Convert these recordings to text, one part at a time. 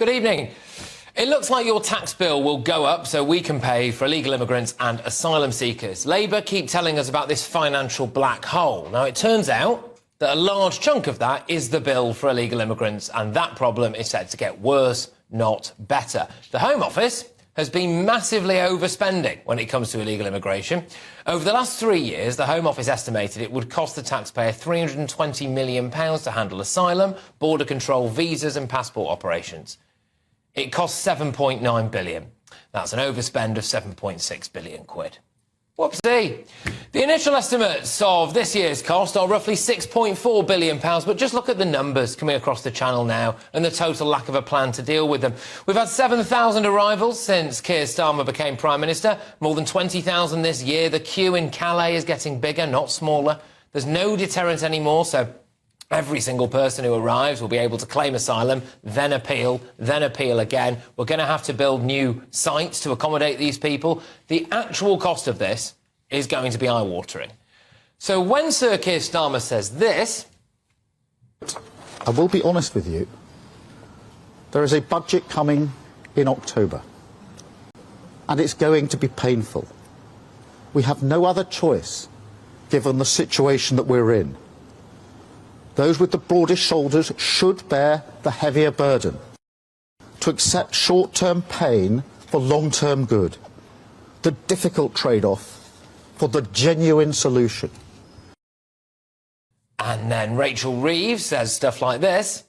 Good evening. It looks like your tax bill will go up so we can pay for illegal immigrants and asylum seekers. Labour keep telling us about this financial black hole. Now, it turns out that a large chunk of that is the bill for illegal immigrants, and that problem is set to get worse, not better. The Home Office has been massively overspending when it comes to illegal immigration. Over the last 3 years, the Home Office estimated it would cost the taxpayer £320 million to handle asylum, border control, visas and passport operations. It costs £7.9 billion. That's an overspend of £7.6 billion quid. Whoopsie. The initial estimates of this year's cost are roughly £6.4 billion, but just look at the numbers coming across the channel now and the total lack of a plan to deal with them. We've had 7,000 arrivals since Keir Starmer became Prime Minister, more than 20,000 this year. The queue in Calais is getting bigger, not smaller. There's no deterrent anymore, so every single person who arrives will be able to claim asylum, then appeal again. We're going to have to build new sites to accommodate these people. The actual cost of this is going to be eye-watering. So when Sir Keir Starmer says this... I will be honest with you. There is a budget coming in October, and it's going to be painful. We have no other choice, given the situation that we're in. Those with the broadest shoulders should bear the heavier burden. To accept short-term pain for long-term good. The difficult trade-off for the genuine solution. And then Rachel Reeves says stuff like this.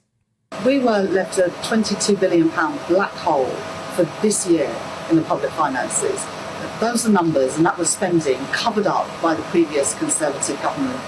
We were left a £22 billion black hole for this year in the public finances. Those are numbers, and that was spending covered up by the previous Conservative government.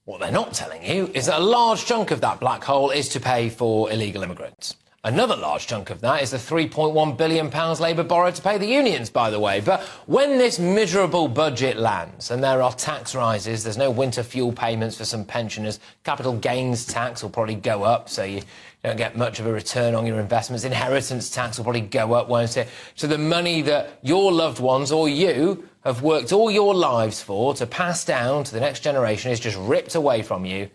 What they're not telling you is that a large chunk of that black hole is to pay for illegal immigrants. Another large chunk of that is the £3.1 billion Labour borrowed to pay the unions, by the way. But when this miserable budget lands and there are tax rises, there's no winter fuel payments for some pensioners, capital gains tax will probably go up, so you don't get much of a return on your investments. Inheritance tax will probably go up, won't it? So the money that your loved ones or you have worked all your lives for to pass down to the next generation is just ripped away from you,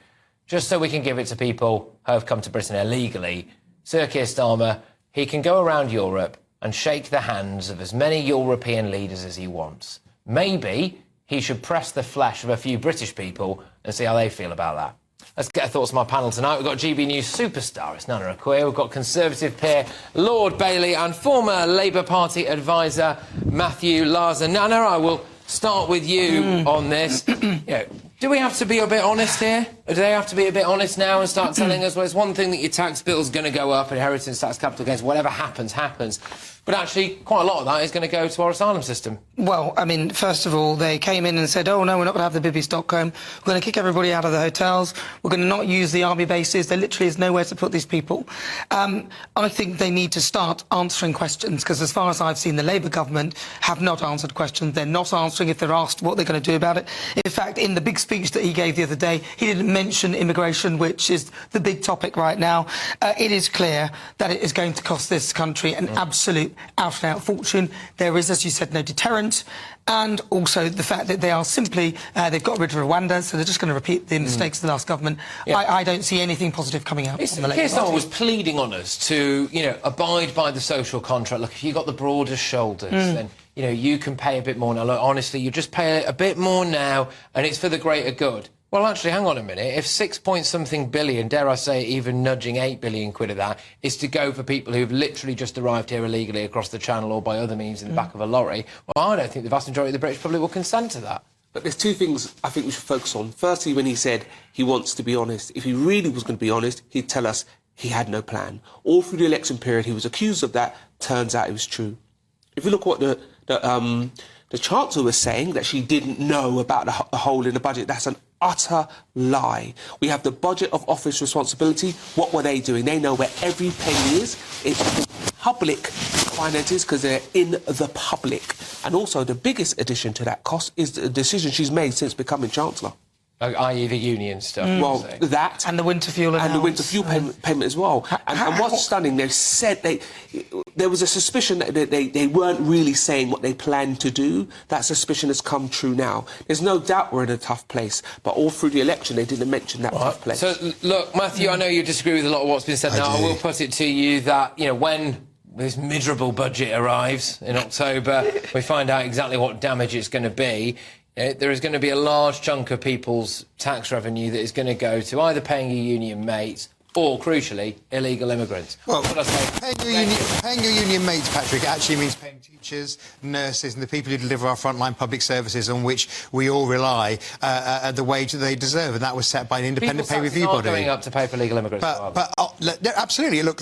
just so we can give it to people who have come to Britain illegally. Sir Keir Starmer, he can go around Europe and shake the hands of as many European leaders as he wants. Maybe he should press the flesh of a few British people and see how they feel about that. Let's get our thoughts on my panel tonight. We've got GB News superstar, it's Nana Acquia. We've got Conservative peer Lord Bailey and former Labour Party advisor Matthew Larsen. Nana, I will start with you on this. Do we have to be a bit honest here? Do they have to be a bit honest now and start telling us, well, it's one thing that your tax bill's going to go up, inheritance tax, capital gains, whatever happens, happens. But actually, quite a lot of that is going to go to our asylum system. Well, I mean, first of all, they came in and said, oh, no, we're not going to have the Bibi Stockholm. We're going to kick everybody out of the hotels. We're going to not use the army bases. There literally is nowhere to put these people. I think they need to start answering questions, because as far as I've seen, the Labour government have not answered questions. They're not answering if they're asked what they're going to do about it. In fact, in the big speech that he gave the other day, he didn't mention immigration, which is the big topic right now. It is clear that it is going to cost this country an absolute out-and-out fortune. There is, as you said, no deterrent, and also the fact that they are simply, they've got rid of Rwanda, so they're just going to repeat the mistakes of the last government. Yeah. I don't see anything positive coming out on the Labour Keir Starmer Party. was pleading on us to, abide by the social contract. Look, if you've got the broadest shoulders, then, you can pay a bit more now. Look, honestly, you just pay a bit more now, and it's for the greater good. Well, actually, hang on a minute. If 6-point-something billion, dare I say even nudging 8 billion quid of that, is to go for people who've literally just arrived here illegally across the channel or by other means in the back of a lorry, well, I don't think the vast majority of the British public will consent to that. But there's two things I think we should focus on. Firstly, when he said he wants to be honest, if he really was going to be honest, he'd tell us he had no plan. All through the election period, he was accused of that. Turns out it was true. If you look at what the Chancellor was saying, that she didn't know about the hole in the budget, that's an utter lie. We have the budget of office responsibility. What were they doing? They know where every penny is. It's public finances because they're in the public. And also the biggest addition to that cost is the decision she's made since becoming Chancellor. i.e. the union stuff. Well, that And the winter fuel and the winter fuel payment as well. And what's stunning, they've said there was a suspicion that they weren't really saying what they planned to do. That suspicion has come true now. There's no doubt we're in a tough place, but all through the election they didn't mention that tough place. So, look, Matthew, I know you disagree with a lot of what's been said now. I will put it to you that, when this miserable budget arrives in October, we find out exactly what damage it's going to be. There is going to be a large chunk of people's tax revenue that is going to go to either paying your union mates or, crucially, illegal immigrants. Well, paying your union mates, Patrick, actually means paying teachers, nurses and the people who deliver our frontline public services on which we all rely at the wage that they deserve, and that was set by an independent pay review body. Going up to pay for illegal immigrants. Absolutely. Look,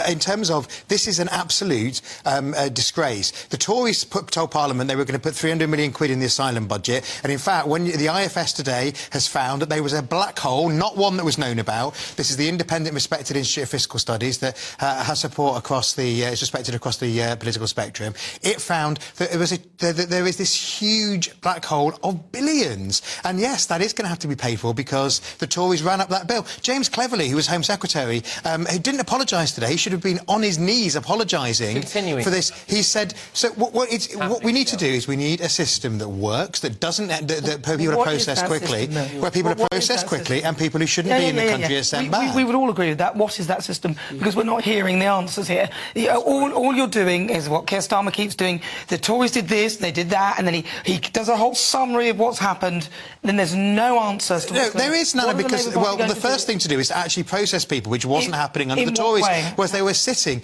in terms of this is an absolute disgrace. The Tories told Parliament they were going to put 300 million quid in the asylum budget, and in fact, when the IFS today has found that there was a black hole, not one that was known about. This is the independent, respected Institute of Fiscal Studies that has support across the is respected across the political spectrum. It found that there is this huge black hole of billions, and yes, that is going to have to be paid for because the Tories ran up that bill. James Cleverly, who was Home Secretary, who didn't apologise today, he should have been on his knees apologising for this. He said, so what we need to do is we need a system that works, that doesn't that people are processed quickly, where people are processed quickly and people who shouldn't be in the country are sent back. We would all agree with that. What is that system? Because we're not hearing the answers here. All you're doing is what Keir Starmer keeps doing. The Tories did this, they did that, and then he does a whole summary of what's happened. Then there's no answers to what's there is none, because the first thing to do is to actually process people, which wasn't happening under the Tories. Was they were sitting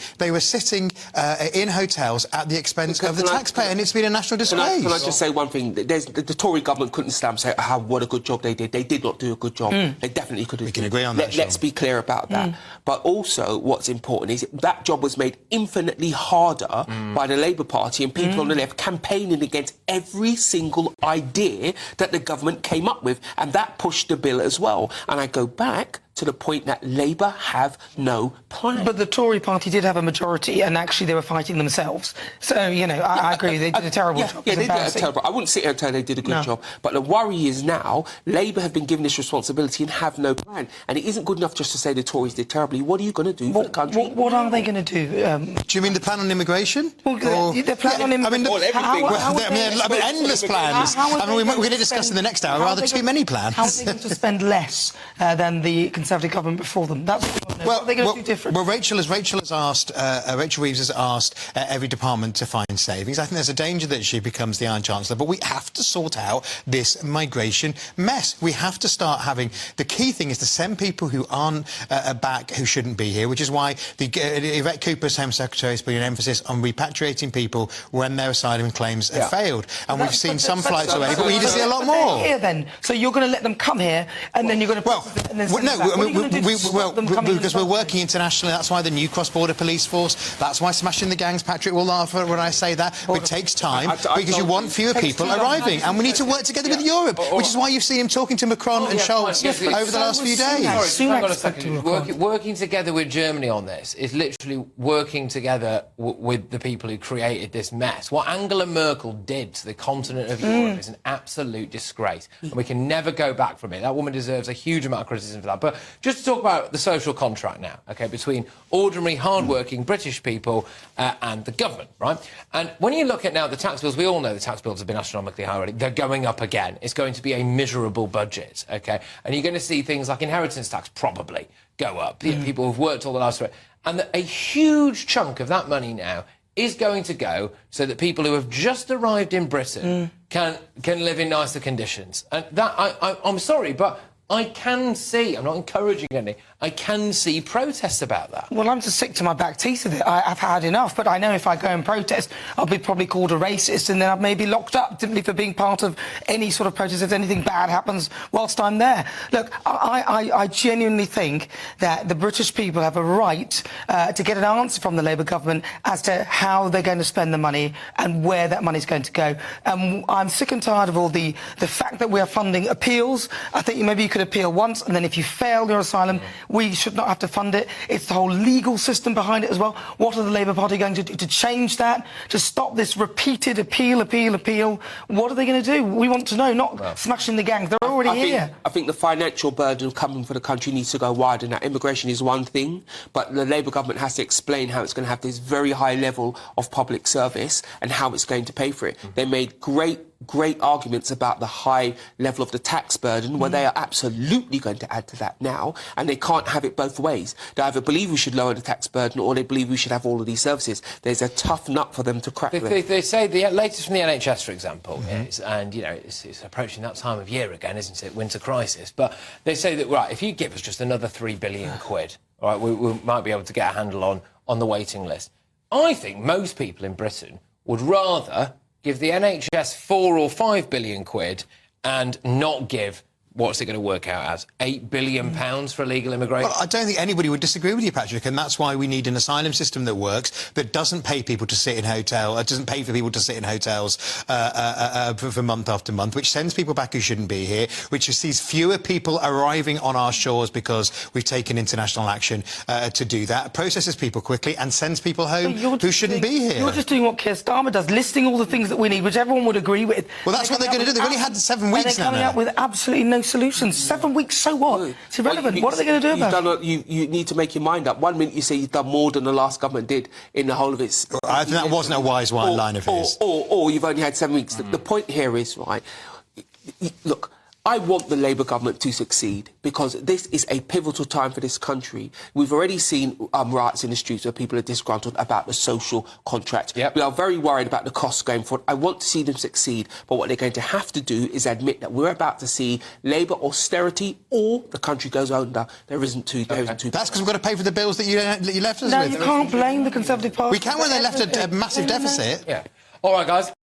in hotels at the expense of the taxpayer, and it's been a national disgrace. Can I just say one thing? The Tory government couldn't stand and say, what a good job they did. They did not do a good job. They definitely could have. We can agree on that. Let's be clear about that. But also, what's important is that job was made infinitely harder by the Labour Party and people on the left campaigning against every single idea that the government came up with, and that pushed the bill as well. And I go back to the point that Labour have no plan. But the Tory party did have a majority, and actually they were fighting themselves. So, I agree, they did a terrible job. Yeah, they did a terrible. I wouldn't sit here and tell they did a good job. But the worry is now, Labour have been given this responsibility and have no plan. And it isn't good enough just to say the Tories did terribly. What are you going to do for the country? What are they going to do? Do you mean the plan on immigration? Well, the plan on immigration... endless plans. We're going to discuss in the next hour rather too many plans. How are they going to spend less than the Conservative government before them? That's what they're going to do different. Well, Rachel Reeves has asked every department to find savings. I think there's a danger that she becomes the Iron Chancellor, but we have to sort out this migration mess. We have to start having... The key thing is to send people who aren't back, who shouldn't be here, which is why Yvette Cooper's Home Secretary has put an emphasis on repatriating people when their asylum claims have failed. And we've seen some flights already, but we need to see a lot more. Here, then. So you're going to let them come here, and then you're going to... Because we're working internationally. That's why the new cross-border police force. That's why smashing the gangs. Patrick will laugh when I say that. But it takes time because you want fewer people arriving, and we need to work together with Europe, which is why you've seen him talking to Macron and Scholz over the last few days. Hang on a second. Working together with Germany on this is literally working together with the people who created this mess. What Angela Merkel did to the continent of Europe is an absolute disgrace, and we can never go back from it. That woman deserves a huge amount of criticism for that. But just to talk about the social contract now, okay, between ordinary, hard-working British people and the government, right? And when you look at now the tax bills, we all know the tax bills have been astronomically high already. They're going up again. It's going to be a miserable budget, okay? And you're going to see things like inheritance tax probably go up. People who've worked all the lives for it. And a huge chunk of that money now is going to go so that people who have just arrived in Britain can live in nicer conditions. And that, I'm sorry, but I can see, I'm not encouraging any, I can see protests about that. Well, I'm just sick to my back teeth of it. I've had enough, but I know if I go and protest, I'll be probably called a racist, and then I'll maybe locked up simply for being part of any sort of protest if anything bad happens whilst I'm there. Look, I genuinely think that the British people have a right to get an answer from the Labour government as to how they're going to spend the money and where that money's going to go. I'm sick and tired of all the fact that we are funding appeals. I think maybe you could could appeal once, and then if you fail your asylum, we should not have to fund it. It's the whole legal system behind it as well. What are the Labour Party going to do to change that, to stop this repeated appeal? What are they going to do? We want to know, not smashing the gang. They're already here. I think the financial burden coming for the country needs to go wider. Now, immigration is one thing, but the Labour government has to explain how it's going to have this very high level of public service and how it's going to pay for it. They made great arguments about the high level of the tax burden, where they are absolutely going to add to that now, and they can't have it both ways. They either believe we should lower the tax burden, or they believe we should have all of these services. There's a tough nut for them to crack. They say the latest from the NHS, for example, is, and you know, it's approaching that time of year again, isn't it? Winter crisis. But they say that, right, if you give us just another £3 billion, all right, we might be able to get a handle on the waiting list. I think most people in Britain would rather give the NHS £4 or £5 billion and not give, what's it going to work out as, £8 billion for illegal immigration? Well, I don't think anybody would disagree with you, Patrick, and that's why we need an asylum system that works, that doesn't pay people to sit in doesn't pay for people to sit in hotels for month after month, which sends people back who shouldn't be here, which sees fewer people arriving on our shores because we've taken international action to do that, processes people quickly and sends people home who shouldn't be here. You're just doing what Keir Starmer does, listing all the things that we need, which everyone would agree with. Well, that's what they're going to do. They've only had 7 weeks now. They're coming out with absolutely no solutions. 7 weeks, so what? It's irrelevant. Well, what are they going to do about it? You need to make your mind up. 1 minute you say you've done more than the last government did in the whole of its... I think that wasn't a wise line of his. Or you've only had 7 weeks. The point here is, right, look, I want the Labour government to succeed because this is a pivotal time for this country. We've already seen riots in the streets where people are disgruntled about the social contract. Yep. We are very worried about the costs going forward. I want to see them succeed, but what they're going to have to do is admit that we're about to see Labour austerity or the country goes under. There isn't two. That's because we've got to pay for the bills that you left us with. No, you can't blame the Conservative Party. We can when they left a massive deficit. Yeah. All right, guys.